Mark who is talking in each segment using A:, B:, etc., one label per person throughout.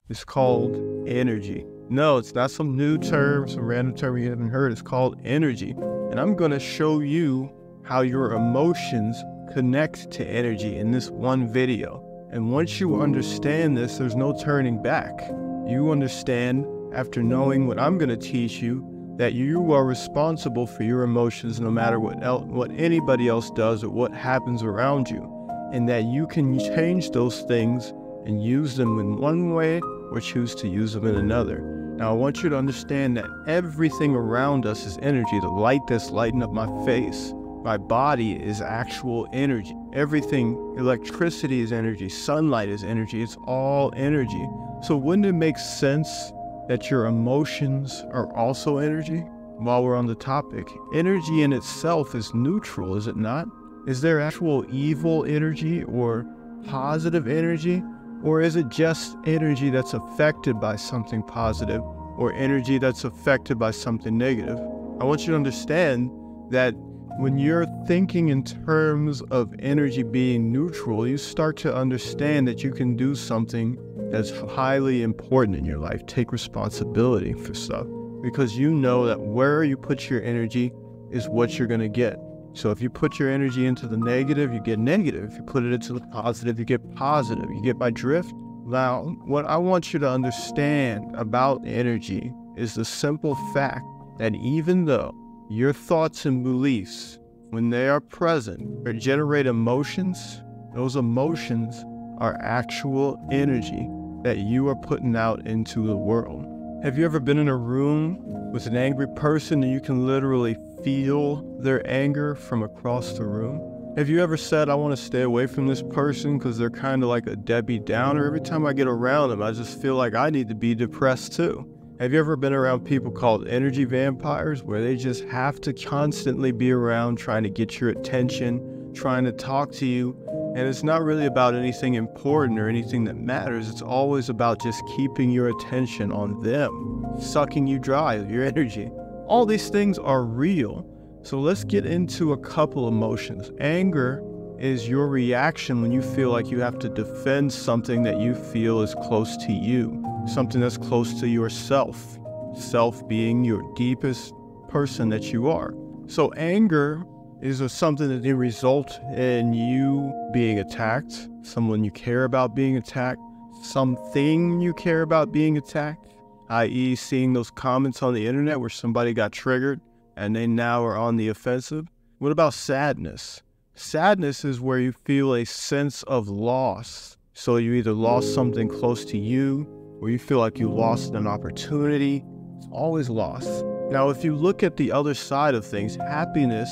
A: is called energy. No, it's not some new term, some random term you haven't heard. It's called energy. And I'm going to show you how your emotions connect to energy in this one video. And once you understand this, there's no turning back. You understand, after knowing what I'm going to teach you, that you are responsible for your emotions no matter what anybody else does or what happens around you. And that you can change those things and use them in one way or choose to use them in another. Now, I want you to understand that everything around us is energy. The light that's lighting up my face, my body is actual energy. Everything, electricity is energy, sunlight is energy, it's all energy. So wouldn't it make sense that your emotions are also energy? While we're on the topic, energy in itself is neutral, is it not? Is there actual evil energy or positive energy? Or is it just energy that's affected by something positive or energy that's affected by something negative? I want you to understand that when you're thinking in terms of energy being neutral, you start to understand that you can do something that's highly important in your life. Take responsibility for stuff, because you know that where you put your energy is what you're going to get. So if you put your energy into the negative, you get negative. If you put it into the positive, you get positive. You get my drift? Now, what I want you to understand about energy is the simple fact that even though your thoughts and beliefs, when they are present, or generate emotions, those emotions are actual energy that you are putting out into the world. Have you ever been in a room with an angry person and you can literally feel their anger from across the room? Have you ever said, I want to stay away from this person because they're kind of like a Debbie Downer? Every time I get around them, I just feel like I need to be depressed too. Have you ever been around people called energy vampires, where they just have to constantly be around trying to get your attention, trying to talk to you? And it's not really about anything important or anything that matters. It's always about just keeping your attention on them, sucking you dry of your energy. All these things are real. So let's get into a couple emotions. Anger is your reaction when you feel like you have to defend something that you feel is close to you, something that's close to yourself, self being your deepest person that you are. So anger is something that can result in you being attacked, someone you care about being attacked, something you care about being attacked, i.e. seeing those comments on the internet where somebody got triggered and they now are on the offensive. What about sadness? Sadness is where you feel a sense of loss. So you either lost something close to you, or you feel like you lost an opportunity. It's always loss. Now, if you look at the other side of things, happiness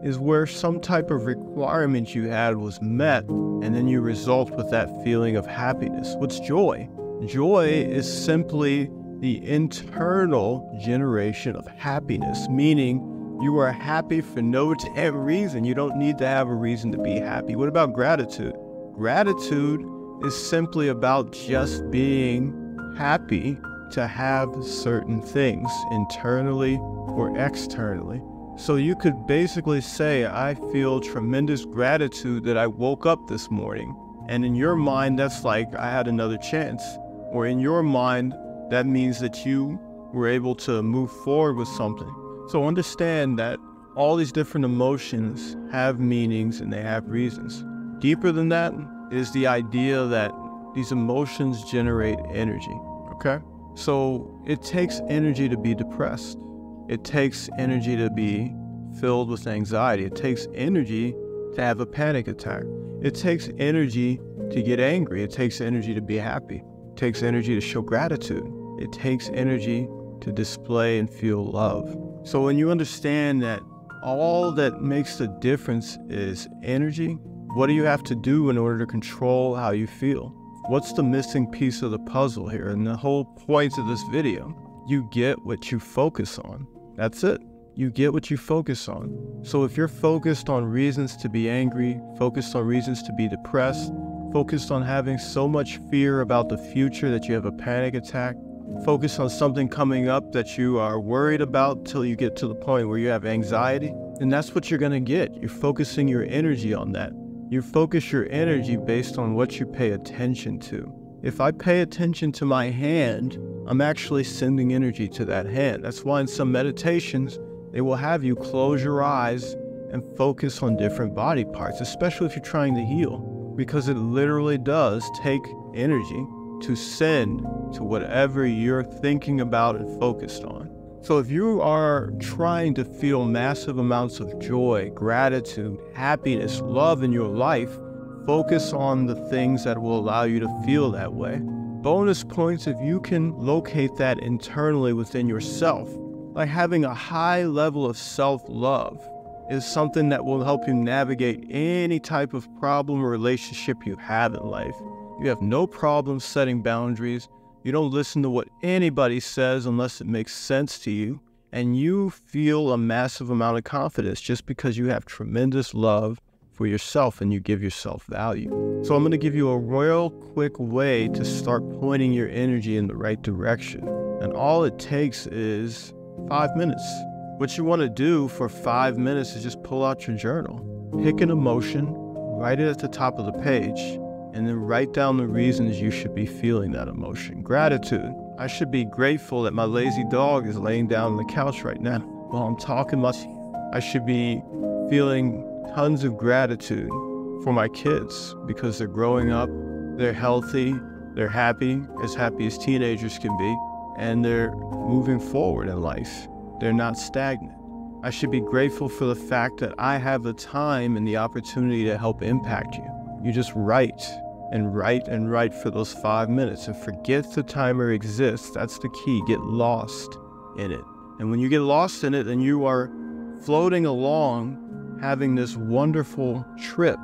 A: is where some type of requirement you had was met, and then you result with that feeling of happiness. What's joy? Joy is simply the internal generation of happiness, meaning you are happy for no damn reason. You don't need to have a reason to be happy. What about gratitude? Gratitude is simply about just being happy to have certain things internally or externally. So you could basically say, I feel tremendous gratitude that I woke up this morning. And in your mind, that's like, I had another chance. Or in your mind, that means that you were able to move forward with something. So understand that all these different emotions have meanings and they have reasons. Deeper than that is the idea that these emotions generate energy, okay? So it takes energy to be depressed. It takes energy to be filled with anxiety. It takes energy to have a panic attack. It takes energy to get angry. It takes energy to be happy. It takes energy to show gratitude. It takes energy to display and feel love. So when you understand that all that makes the difference is energy, what do you have to do in order to control how you feel? What's the missing piece of the puzzle here? And the whole point of this video, you get what you focus on. That's it. You get what you focus on. So if you're focused on reasons to be angry, focused on reasons to be depressed, focused on having so much fear about the future that you have a panic attack, focused on something coming up that you are worried about till you get to the point where you have anxiety, then that's what you're going to get. You're focusing your energy on that. You focus your energy based on what you pay attention to. If I pay attention to my hand, I'm actually sending energy to that hand. That's why in some meditations, they will have you close your eyes and focus on different body parts, especially if you're trying to heal, because it literally does take energy to send to whatever you're thinking about and focused on. So if you are trying to feel massive amounts of joy, gratitude, happiness, love in your life, focus on the things that will allow you to feel that way. Bonus points if you can locate that internally within yourself. Like having a high level of self-love is something that will help you navigate any type of problem or relationship you have in life. You have no problem setting boundaries. You don't listen to what anybody says unless it makes sense to you. And you feel a massive amount of confidence just because you have tremendous love for yourself and you give yourself value. So I'm going to give you a real quick way to start pointing your energy in the right direction. And all it takes is 5 minutes. What you want to do for 5 minutes is just pull out your journal. Pick an emotion, write it at the top of the page, and then write down the reasons you should be feeling that emotion. Gratitude. I should be grateful that my lazy dog is laying down on the couch right now while I'm talking much. I should be feeling tons of gratitude for my kids because they're growing up, they're healthy, they're happy as teenagers can be, and they're moving forward in life. They're not stagnant. I should be grateful for the fact that I have the time and the opportunity to help impact you. You just write and write and write for those 5 minutes and forget the timer exists. That's the key. Get lost in it. And when you get lost in it, then you are floating along, having this wonderful trip.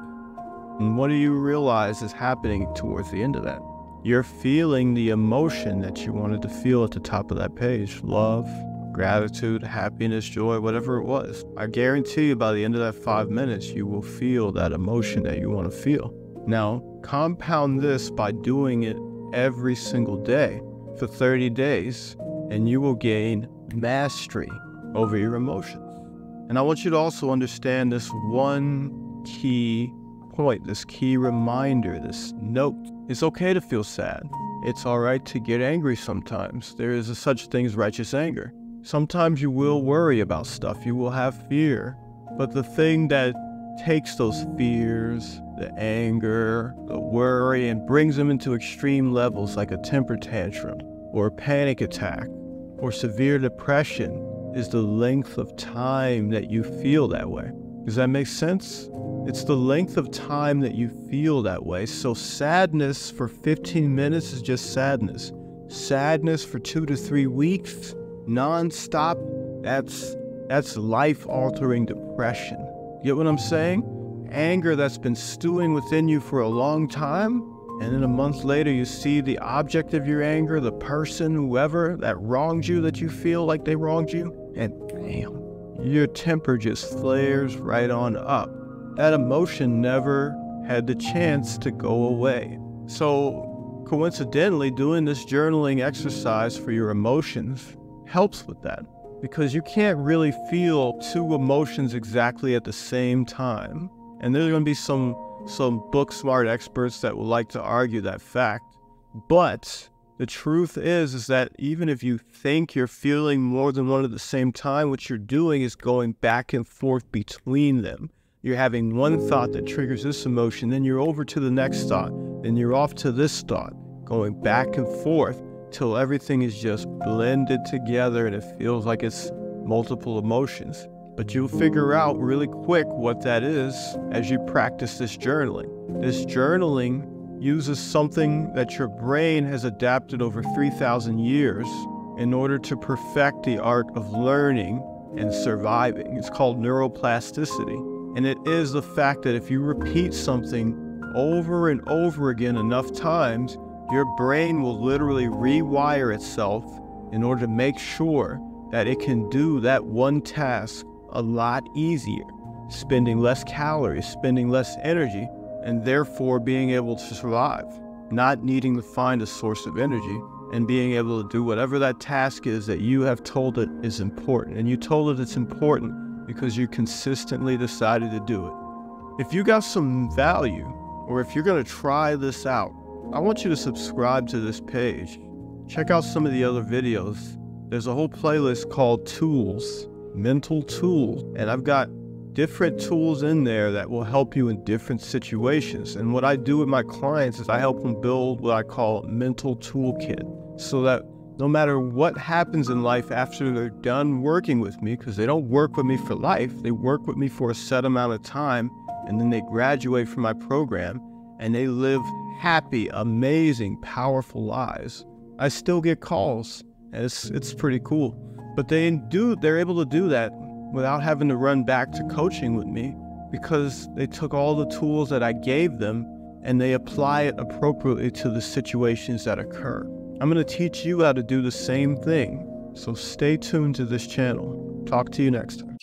A: And what do you realize is happening towards the end of that? You're feeling the emotion that you wanted to feel at the top of that page. Love, gratitude, happiness, joy, whatever it was. I guarantee you by the end of that 5 minutes, you will feel that emotion that you want to feel. Now, compound this by doing it every single day for 30 days, and you will gain mastery over your emotions. And I want you to also understand this one key point, this key reminder, this note. It's okay to feel sad. It's all right to get angry sometimes. There is a such thing as righteous anger. Sometimes you will worry about stuff. You will have fear. But the thing that takes those fears, the anger, the worry, and brings them into extreme levels like a temper tantrum or a panic attack or severe depression is the length of time that you feel that way. Does that make sense? It's the length of time that you feel that way. So sadness for 15 minutes is just sadness. Sadness for 2 to 3 weeks, non-stop, that's life-altering depression. You get what I'm saying? Anger that's been stewing within you for a long time, and then a month later you see the object of your anger, the person, whoever that wronged you, that you feel like they wronged you, and bam, your temper just flares right on up. That emotion never had the chance to go away. So coincidentally, doing this journaling exercise for your emotions helps with that, because you can't really feel two emotions exactly at the same time. And there's going to be some book smart experts that would like to argue that fact. But the truth is that even if you think you're feeling more than one at the same time, what you're doing is going back and forth between them. You're having one thought that triggers this emotion, then you're over to the next thought, then you're off to this thought, going back and forth till everything is just blended together and it feels like it's multiple emotions. But you'll figure out really quick what that is as you practice this journaling. This journaling uses something that your brain has adapted over 3,000 years in order to perfect the art of learning and surviving. It's called neuroplasticity. And it is the fact that if you repeat something over and over again enough times, your brain will literally rewire itself in order to make sure that it can do that one task a lot easier, spending less calories, spending less energy, and therefore being able to survive, not needing to find a source of energy, and being able to do whatever that task is that you have told it is important. And you told it it's important because you consistently decided to do it. If you got some value, or if you're going to try this out, I want you to subscribe to this page. Check out some of the other videos. There's a whole playlist called Tools, Mental Tools, and I've got different tools in there that will help you in different situations. And what I do with my clients is I help them build what I call a mental toolkit, so that no matter what happens in life after they're done working with me, because they don't work with me for life, they work with me for a set amount of time, and then they graduate from my program and they live happy, amazing, powerful lives. I still get calls, and it's pretty cool. But they're able to do that without having to run back to coaching with me, because they took all the tools that I gave them and they apply it appropriately to the situations that occur. I'm going to teach you how to do the same thing. So stay tuned to this channel. Talk to you next time.